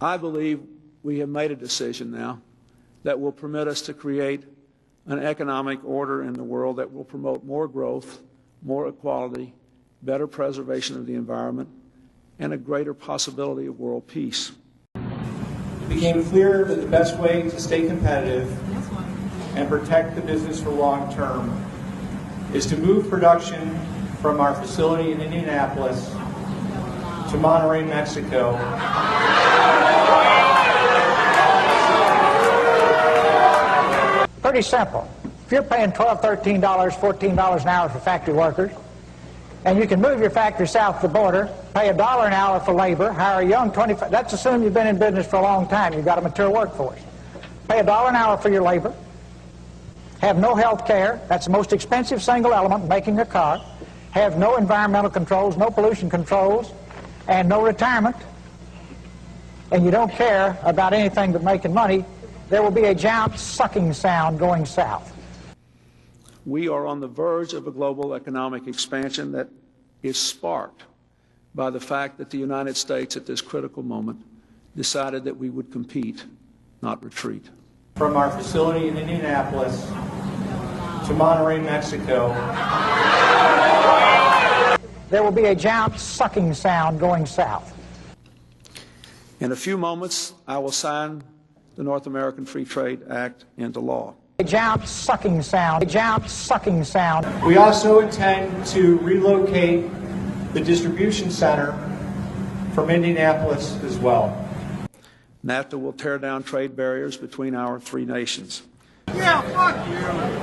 I believe we have made a decision now that will permit us to create an economic order in the world that will promote more growth, more equality, better preservation of the environment, and a greater possibility of world peace. It became clear that the best way to stay competitive and protect the business for long term is to move production from our facility in Indianapolis to Monterrey, Mexico. Pretty simple. If you're paying $12, $13, $14 an hour for factory workers, and you can move your factory south of the border, pay $1 an hour for labor, hire a young 25, that's assuming you've been in business for a long time, you've got a mature workforce. Pay $1 an hour for your labor, have no health care, that's the most expensive single element, making a car, have no environmental controls, no pollution controls, and no retirement, and you don't care about anything but making money, there will be a giant sucking sound going south. We are on the verge of a global economic expansion that is sparked by the fact that the United States at this critical moment decided that we would compete, not retreat. From our facility in Indianapolis to Monterrey, Mexico. There will be a giant sucking sound going south. In a few moments, I will sign the North American Free Trade Act into law. A giant sucking sound, a giant sucking sound. We also intend to relocate the distribution center from Indianapolis as well. NAFTA will tear down trade barriers between our three nations. Yeah, fuck you!